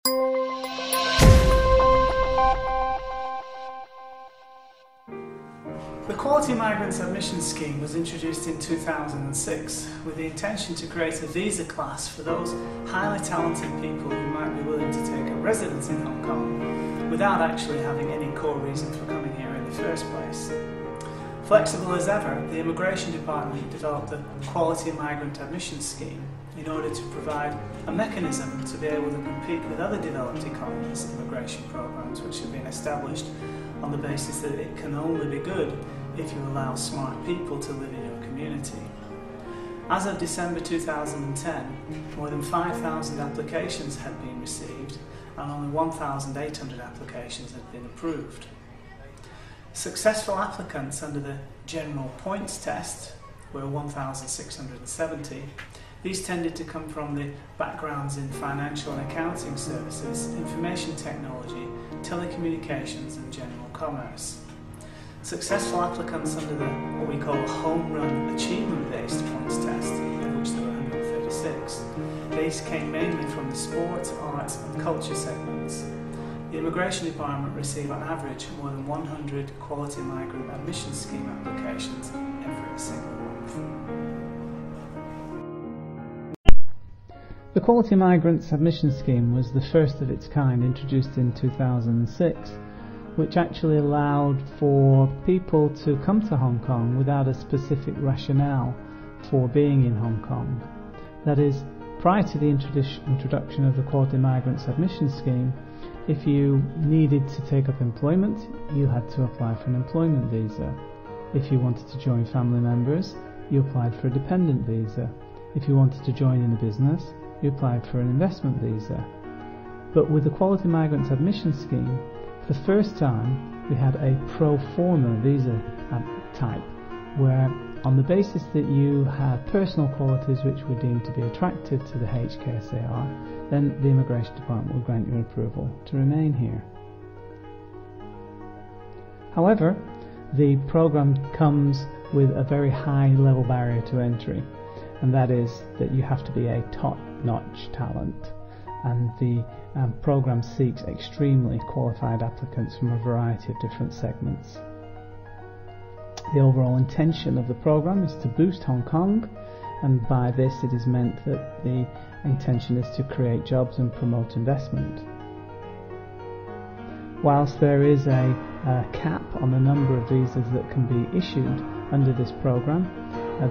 The Quality Migrant Admission Scheme was introduced in 2006 with the intention to create a visa class for those highly talented people who might be willing to take up residence in Hong Kong without actually having any core reason for coming here in the first place. Flexible as ever, the Immigration Department developed the Quality Migrant Admission Scheme in order to provide a mechanism to be able to compete with other developed economies' immigration programs which have been established on the basis that it can only be good if you allow smart people to live in your community. As of December 2010, more than 5,000 applications had been received and only 1,800 applications had been approved. Successful applicants under the General Points Test were 1,670. These tended to come from the backgrounds in financial and accounting services, information technology, telecommunications and general commerce. Successful applicants under the what we call Home Run Achievement-Based Points Test, of which there were 136, these came mainly from the sports, arts and culture segments. The Immigration Department received on average more than 100 Quality Migrant Admission Scheme applications every single month. The Quality Migrants Admission Scheme was the first of its kind, introduced in 2006, which actually allowed for people to come to Hong Kong without a specific rationale for being in Hong Kong. That is, prior to the introduction of the Quality Migrants Admission Scheme, if you needed to take up employment, you had to apply for an employment visa. If you wanted to join family members, you applied for a dependent visa. If you wanted to join in a business, you applied for an investment visa. But with the Quality Migrants Admission Scheme, for the first time we had a pro forma visa type, where on the basis that you had personal qualities which were deemed to be attractive to the HKSAR, then the Immigration Department would grant you approval to remain here. However, the program comes with a very high level barrier to entry, and that is that you have to be a top-notch talent, and the program seeks extremely qualified applicants from a variety of different segments. The overall intention of the program is to boost Hong Kong, and by this it is meant that the intention is to create jobs and promote investment. Whilst there is a cap on the number of visas that can be issued under this program,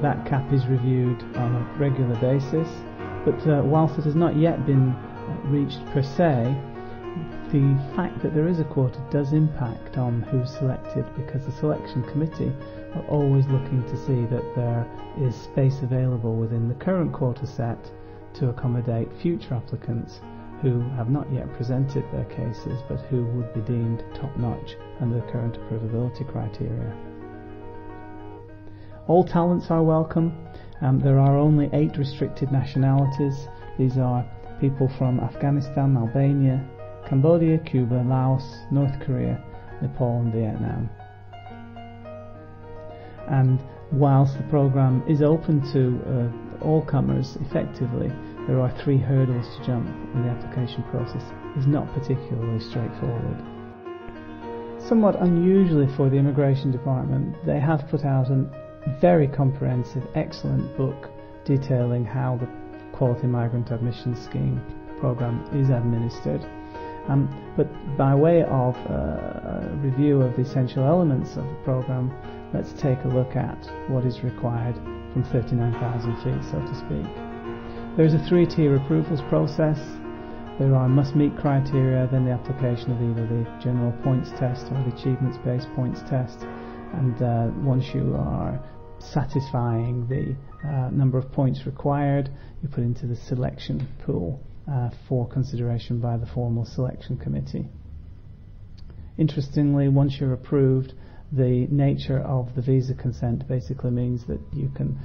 that cap is reviewed on a regular basis, but whilst it has not yet been reached per se, the fact that there is a quota does impact on who's selected, because the selection committee are always looking to see that there is space available within the current quota set to accommodate future applicants who have not yet presented their cases but who would be deemed top-notch under the current approvability criteria. All talents are welcome. There are only 8 restricted nationalities. These are people from Afghanistan, Albania, Cambodia, Cuba, Laos, North Korea, Nepal and Vietnam. And whilst the program is open to all comers effectively, there are 3 hurdles to jump, and the application process is not particularly straightforward. Somewhat unusually for the Immigration Department, they have put out a very comprehensive, excellent book detailing how the Quality Migrant Admission Scheme program is administered. But by way of a review of the essential elements of the program, let's take a look at what is required from 39,000 feet, so to speak. There is a 3-tier approvals process. There are must-meet criteria, then the application of either the General Points Test or the Achievements-Based Points Test, and once you are satisfying the number of points required, you put into the selection pool for consideration by the formal selection committee. Interestingly, once you're approved, the nature of the visa consent basically means that you can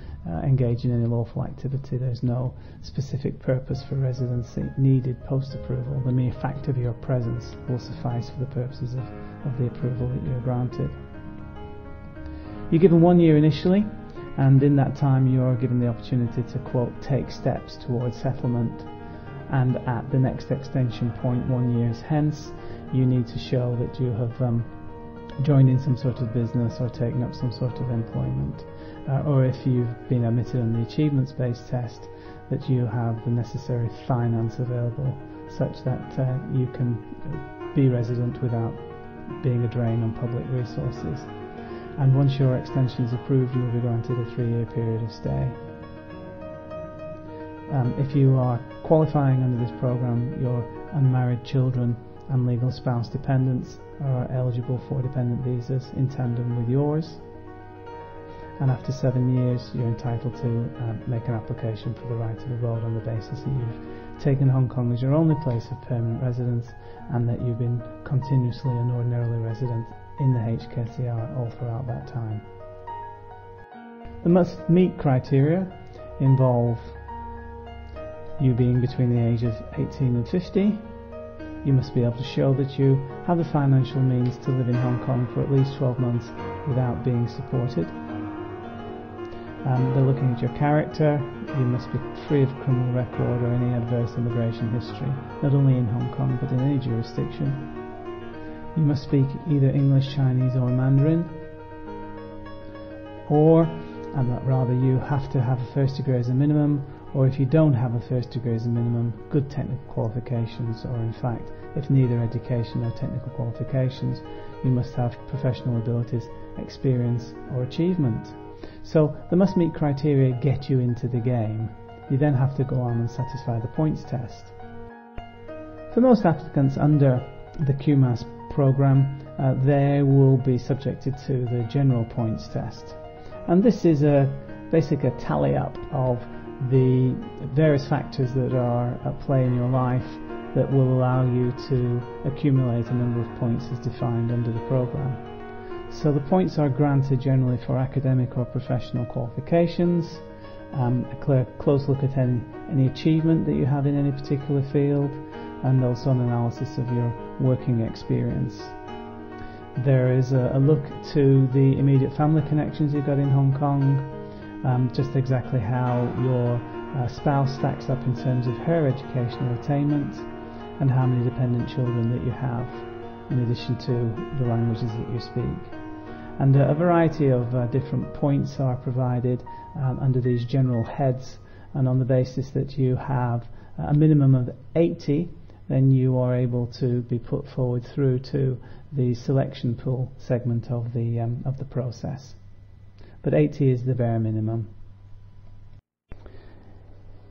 engage in any lawful activity. There's no specific purpose for residency needed post-approval. The mere fact of your presence will suffice for the purposes of the approval that you're granted. You're given 1 year initially, and in that time you're given the opportunity to, quote, take steps towards settlement. and at the next extension point 1 year hence you need to show that you have joined in some sort of business or taken up some sort of employment, or if you've been admitted on the achievements-based test, that you have the necessary finance available such that you can be resident without being a drain on public resources. And once your extension is approved, you will be granted a 3-year period of stay. If you are qualifying under this programme, your unmarried children and legal spouse dependents are eligible for dependent visas in tandem with yours, and after 7 years you're entitled to make an application for the right of abode on the basis that you've taken Hong Kong as your only place of permanent residence and that you've been continuously and ordinarily resident in the HKCR all throughout that time. The must meet criteria involve you being between the age of 18 and 50. You must be able to show that you have the financial means to live in Hong Kong for at least 12 months without being supported. They're looking at your character. You must be free of criminal record or any adverse immigration history, not only in Hong Kong but in any jurisdiction. You must speak either English, Chinese or Mandarin, or you have to have a first degree as a minimum, or if you don't have a first degree as a minimum, good technical qualifications, or in fact, if neither education or technical qualifications, you must have professional abilities, experience or achievement. So the must meet criteria get you into the game. You then have to go on and satisfy the points test. For most applicants under the QMAS programme, they will be subjected to the general points test. And this is basically a tally up of the various factors that are at play in your life that will allow you to accumulate a number of points as defined under the programme. So the points are granted generally for academic or professional qualifications, a close look at any achievement that you have in any particular field, and also an analysis of your working experience. There is a look to the immediate family connections you've got in Hong Kong, just exactly how your spouse stacks up in terms of her educational attainment, and how many dependent children that you have, in addition to the languages that you speak. And a variety of different points are provided under these general heads, and on the basis that you have a minimum of 80, then you are able to be put forward through to the selection pool segment of the process. But 80 is the bare minimum.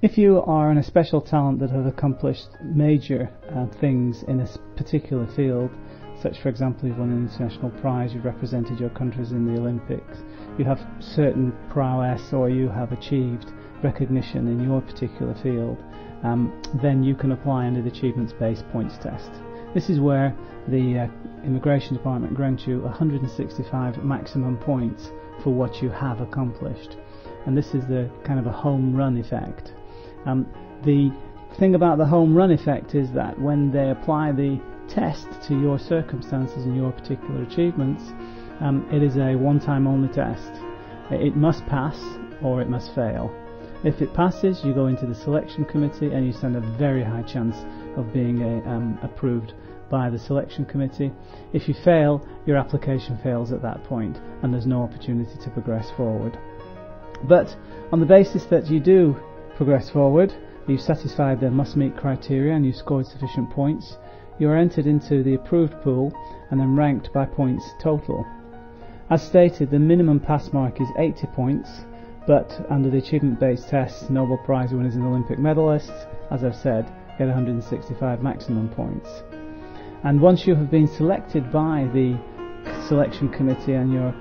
If you are an special talent that have accomplished major things in a particular field, such for example you've won an international prize, you've represented your countries in the Olympics, you have certain prowess or you have achieved recognition in your particular field, then you can apply under the achievements-based points test. This is where the Immigration Department grants you 165 maximum points for what you have accomplished, and this is the kind of a home run effect. The thing about the home run effect is that when they apply the test to your circumstances and your particular achievements, it is a one-time only test. It must pass or it must fail. If it passes, you go into the selection committee and you stand a very high chance of being approved by the selection committee. If you fail, your application fails at that point and there's no opportunity to progress forward. But on the basis that you do progress forward, you've satisfied the must meet criteria and you've scored sufficient points, you are entered into the approved pool and then ranked by points total. As stated, the minimum pass mark is 80 points, but under the achievement-based tests, Nobel Prize winners and Olympic medalists, as I've said, get 165 maximum points. And once you have been selected by the selection committee and your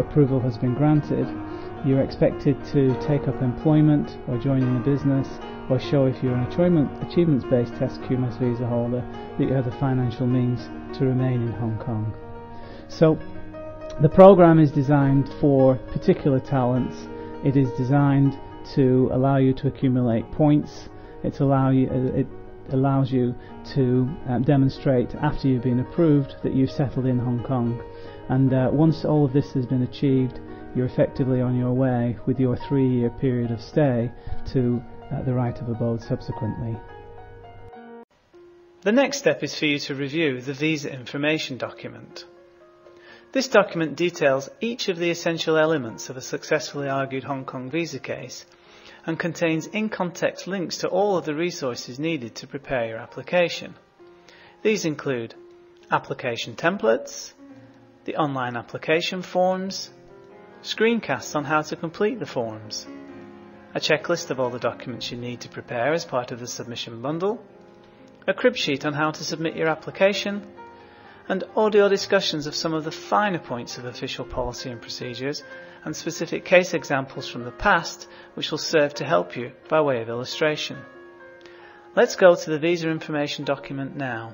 approval has been granted, you're expected to take up employment or join in a business or show, if you're an achievements-based test QMAS visa holder, that you have the financial means to remain in Hong Kong. So the program is designed for particular talents. It is designed to allow you to accumulate points. It allows you to demonstrate after you've been approved that you've settled in Hong Kong. And once all of this has been achieved, you're effectively on your way with your 3-year period of stay to the right of abode subsequently. The next step is for you to review the visa information document. This document details each of the essential elements of a successfully argued Hong Kong visa case and contains in-context links to all of the resources needed to prepare your application. These include application templates, the online application forms, screencasts on how to complete the forms, a checklist of all the documents you need to prepare as part of the submission bundle, a crib sheet on how to submit your application, and audio discussions of some of the finer points of official policy and procedures and specific case examples from the past which will serve to help you by way of illustration. Let's go to the visa information document now.